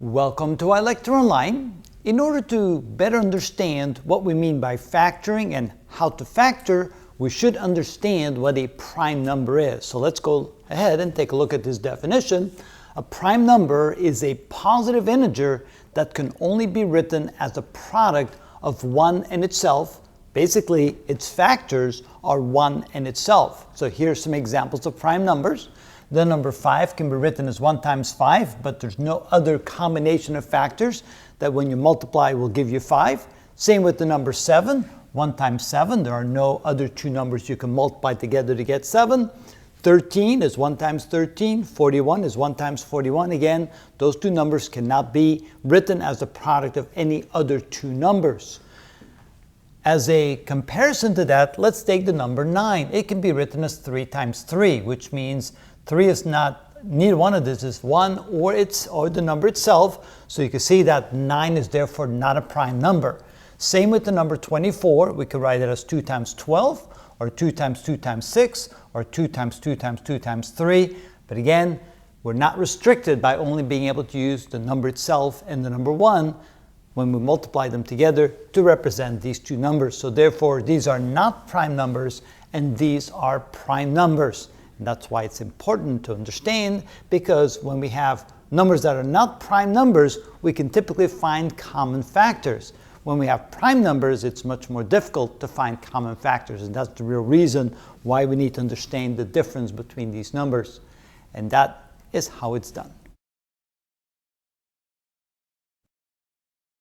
Welcome to iLecture Online. In order to better understand what we mean by factoring and how to factor, we should understand what a prime number is. So let's go ahead and take a look at this definition. A prime number is a positive integer that can only be written as a product of 1 and itself. Basically, its factors are 1 and itself. So here's some examples of prime numbers. The number 5 can be written as 1 times 5, but there's no other combination of factors that when you multiply will give you 5. Same with the number 7. 1 times 7, there are no other two numbers you can multiply together to get 7. 13 is 1 times 13. 41 is 1 times 41. Again, those two numbers cannot be written as a product of any other two numbers. As a comparison to that, let's take the number 9. It can be written as 3 times 3, which means 3 is not, neither one of this is 1 or the number itself. So you can see that 9 is therefore not a prime number. Same with the number 24. We could write it as 2 times 12, or 2 times 2 times 6, or 2 times 2 times 2 times 3. But again, we're not restricted by only being able to use the number itself and the number 1 when we multiply them together to represent these two numbers. So therefore, these are not prime numbers, and these are prime numbers. And that's why it's important to understand, because when we have numbers that are not prime numbers, we can typically find common factors. When we have prime numbers, it's much more difficult to find common factors, and that's the real reason why we need to understand the difference between these numbers. And that is how it's done.